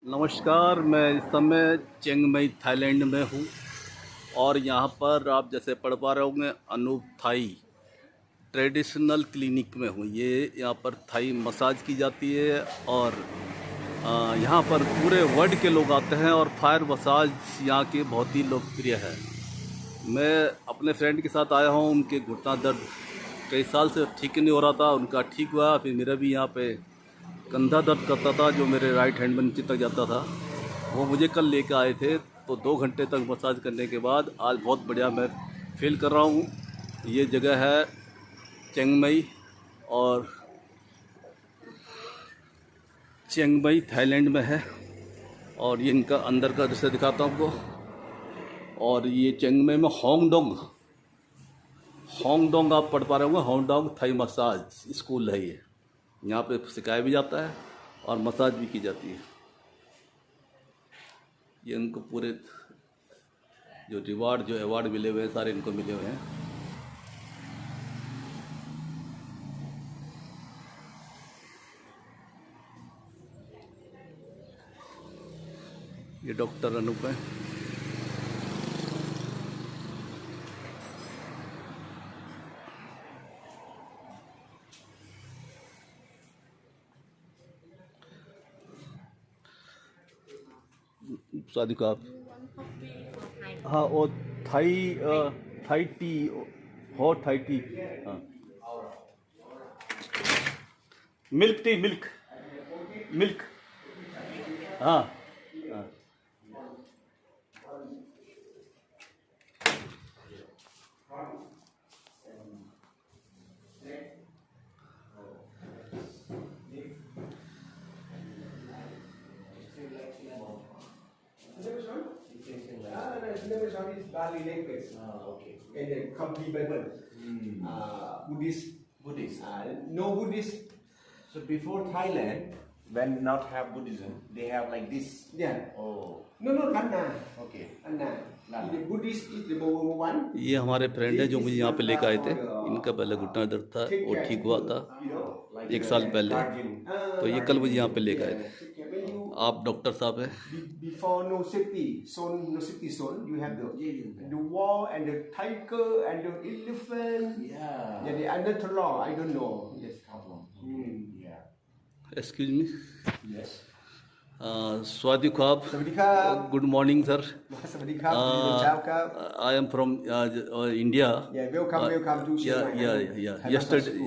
नमस्कार, मैं इस समय चिंग माई थाईलैंड में हूँ और यहाँ पर आप जैसे पढ़ पा रहे होंगे अनूप थाई ट्रेडिशनल क्लिनिक में हूँ। ये यहाँ पर थाई मसाज की जाती है और यहाँ पर पूरे वर्ल्ड के लोग आते हैं और फायर मसाज यहाँ की बहुत ही लोकप्रिय है। मैं अपने फ्रेंड के साथ आया हूँ। उनके घुटना दर्द कई साल से ठीक नहीं हो रहा था, उनका ठीक हुआ। फिर मेरा भी यहाँ पे कंधा दर्द करता था जो मेरे राइट हैंड में नीचे तक जाता था, वो मुझे कल लेकर आए थे। तो 2 घंटे तक मसाज करने के बाद आज बहुत बढ़िया मैं फील कर रहा हूँ। ये जगह है चिंग माई और चिंग माई थाईलैंड में है। और ये इनका अंदर का दृश्य दिखाता हूँ आपको। और ये चिंग माई में होंगडोंग आप पढ़ पा रहे होंगे। होंगडोंग थाई मसाज स्कूल है ये। यहाँ पे सिखाया भी जाता है और मसाज भी की जाती है। ये इनको पूरे जो अवार्ड मिले हुए हैं सारे इनको मिले हुए हैं। ये डॉक्टर अनूप है। शादी का आप हाँ वो Thai tea hot Thai tea. हाँ मिल्क टी मिल्क। हाँ हाँ Never is Bali language. Okay. And the complete Bible. Buddhist. Buddhist. No Buddhist. So before Thailand, when not have Buddhism, they have like this. Yeah. Oh. No, Lanna. Okay. Lanna. Lanna. The Buddhist is the one. ये हमारे friend है जो मुझे यहाँ पे लेकर आए थे। इनका पहले घुटना दर्द था, वो ठीक हुआ था Like 1 साल पहले। guardian. तो ये कल मुझे यहाँ पे लेकर आए थे। आप डॉक्टर साहब हैं। Before no safety zone, you have the wall and the tiger and the elephant. Yeah. The another law, I don't know. Yes. Problem. Yeah. Excuse me. Yes. Swati ख्वाब। Sawadika. Good morning sir. Sawadika. Ciao, Kap. I am from India. Yeah, welcome to Chiang Mai.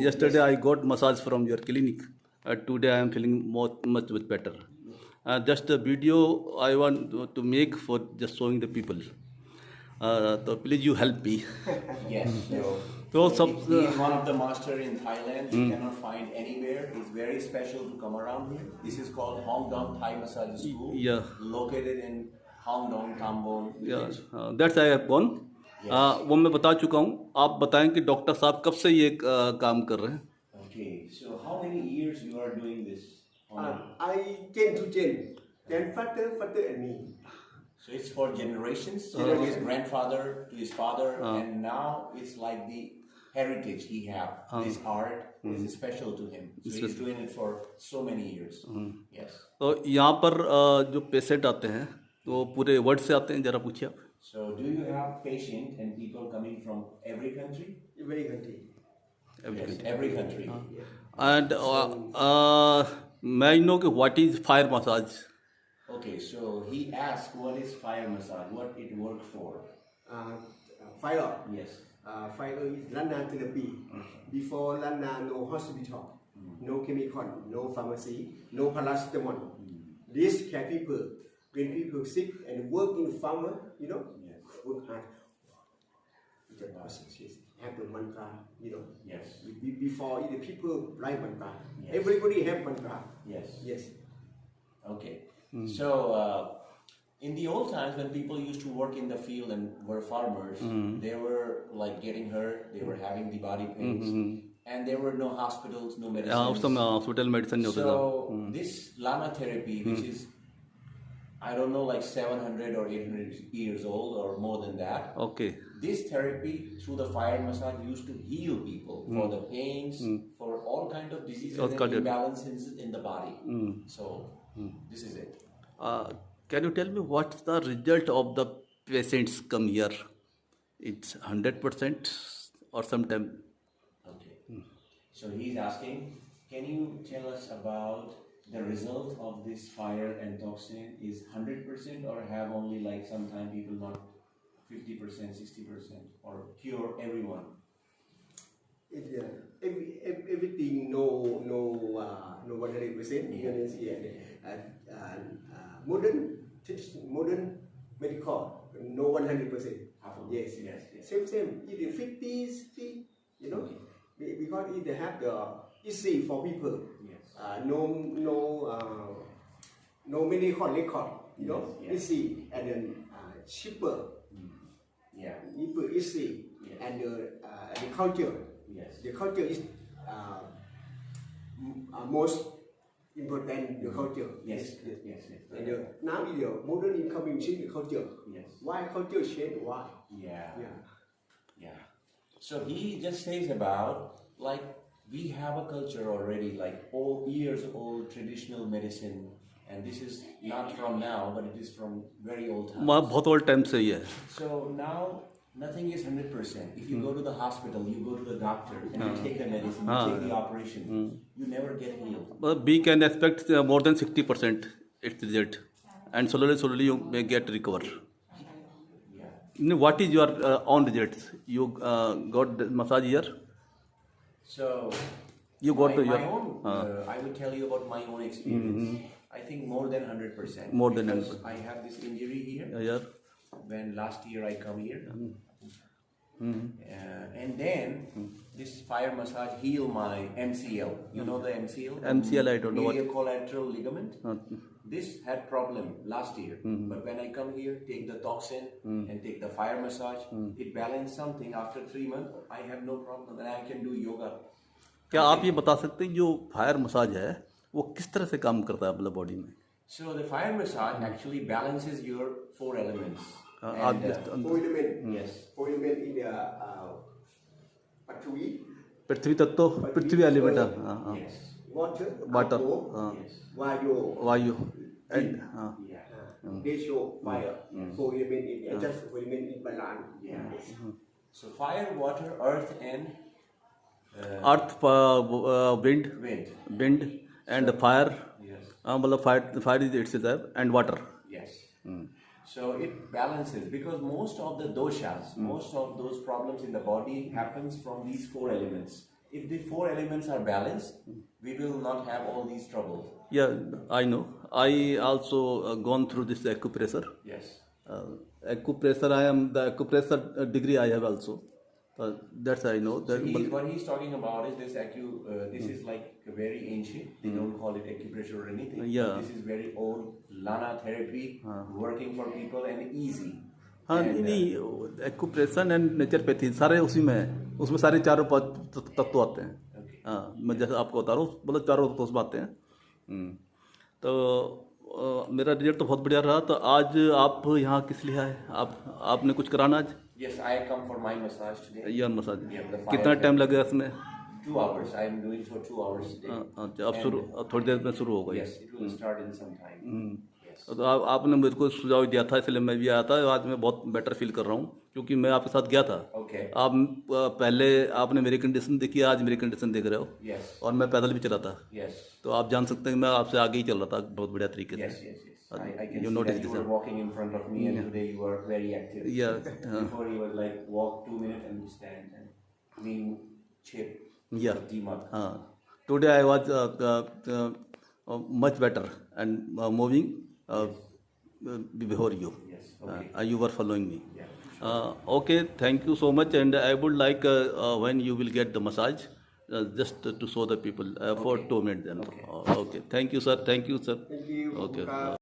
Yesterday I got massage from your clinic. Today I am feeling much better. Just a video I want to make for just showing the people. So please you help me. Yes. So He is one of the master in Thailand. You cannot find anywhere. It's very special to come around here. This is called Hong Dong Thai Massage School. Yeah. Located in Hong Dong, Tambon. Yeah, that's I have gone. वो मैं बता चुका हूँ। आप बताएं कि doctor साहब कब से ये काम कर रहे हैं। Okay. So how many years you are doing this? I Jen to Jen. Then father and me. So it's for generations. So his grandfather to his father, and now it's like the heritage he have. This art is special to him. So he's doing it for so many years. Yes. तो यहाँ पर जो patient आते हैं वो पूरे world से आते हैं। जरा पूछिए आप। So do you have patients and people coming from every country? Very country. Yes, every country. And may I know कि what is fire massage? Okay, so he asked what is fire massage, what it work for. Fire. Yes. Fire is Lana therapy. Before Lana, no hospital, no chemical, no pharmacy, no paracetamol. This care people, when people sick and work in farmer, work hard. The process have the mantra, Yes. Before the people write mantra. Yes. Everybody have mantra. Yes. Yes. Okay. So in the old times when people used to work in the field and were farmers, they were like getting hurt, they were having the body pains, and there were no hospitals, no medicines. उस समय hospital medicine नहीं होता था। So this Lama therapy, which is I don't know, like 700 or 800 years old or more than that. Okay. This therapy through the fire massage used to heal people for the pains, for all kind of diseases and imbalances in the body. So this is it. Can you tell me what's the result of the patients come here? It's 100% or sometime. Okay. So he's asking, can you tell us about the result of this fire and toxin is 100% or have only like sometime people not 50%, 60% or cure everyone? Everything no 100% Indonesia. Modern medical no 100%. Yes. Same. Either 50, 60, you know, because it have the easy for people. Yes. No medical record, you know, Yes. easy and then cheaper. Yeah. Easy Yes. and the culture. Yes. The culture is most important. The culture. Yes. And now in the modern incoming change the culture. Yes. Why culture change? Why? Yeah. So he just says about like we have a culture already, like all years old traditional medicine, and this is not from now, but it is from very old times. बहुत old time से ही है. So now nothing is 100%. If you go to the hospital, you go to the doctor, and you take the medicine, you take the operation, you never get healed. But we can expect more than 60% its result, and slowly you may get recover. Yeah. What is your own results? You got the massage here? So You got my, your my own. I will tell you about my own experience. I think more than 100%. More than because 100%. I have this injury here. here. When last year I come here, and then this fire massage heal my MCL. You know the MCL? MCL, I don't know what. Medial collateral ligament. This had problem last year, but when I come here, take the toxin and take the fire massage, it balanced something. After 3 months, I have no problem and I can do yoga. क्या आप ये बता सकते हैं जो fire massage है वो किस तरह से काम करता है मतलब बॉडी में? So the fire massage actually balances your 4 elements. आप just Four element. Yes. Four element in the Patwi, Prithvi tattva Prithvi element Yes. water, water Alcohol, Yes. Vayu, Vayu and Yeah. they show fire. Four element in just four element in balance. Yeah. So fire, water, earth, and earth wind and fire yes, मतलब fire is it's and water. yes. So it balances because most of the doshas, most of those problems in the body happens from these 4 elements. If the 4 elements are balanced, we will not have all these troubles. Yeah, I know. I also gone through this acupressure. Yes. Acupressure, I am the acupressure degree I have also. That's I know. So That, what he's talking about is this this is like very ancient. They don't call it acupressure or anything. Yeah. This is very old Lana therapy, working for people and easy. हाँ And, नहीं एक्यूप्रेशन and naturopathy सारे उसी में है. उसमें सारे चारों तत्व आते हैं. Okay. हाँ मैं जैसे आपको बता रहा हूँ मतलब चारों तत्व उसमें आते हैं. तो मेरा रिजल्ट तो बहुत बढ़िया रहा. तो आज आप यहाँ किस लिए आए? आपने कुछ कराना आज? Yes, I come for my massage today. यह मसाज Yeah, the fire कितना टाइम लगेगा इसमें? 2 hours. I am doing for 2 hours a day. अच्छा अब शुरू थोड़ी देर में शुरू होगा ये. Yes, it will start in some time. Yes. तो आपने मुझको सुझाव दिया था इसलिए मैं भी आया था. आज मैं बहुत बेटर फील कर रहा हूँ क्योंकि मैं आपके साथ गया था. Okay. आप पहले आपने मेरी कंडीशन देखी, आज मेरी कंडीशन देख रहे हो. Yes. और मैं पैदल भी चला था. Yes. तो आप जान सकते हैं कि मैं आपसे आगे ही चल रहा था बहुत बढ़िया तरीके से. Yes. I can You see noticed that you this, were huh? walking in front of me, and today you are very active. Yeah. Before you were like walk 2 minutes and you stand and being chip. Yeah. Deemak. Today I was much better and moving before you. Yes. Okay. You were following me. Yeah. Okay, thank you so much. And I would like when you will get the massage, just to show the people for 2 minutes. Then. Okay. Thank you, sir. Thank you, sir. Thank you. Okay.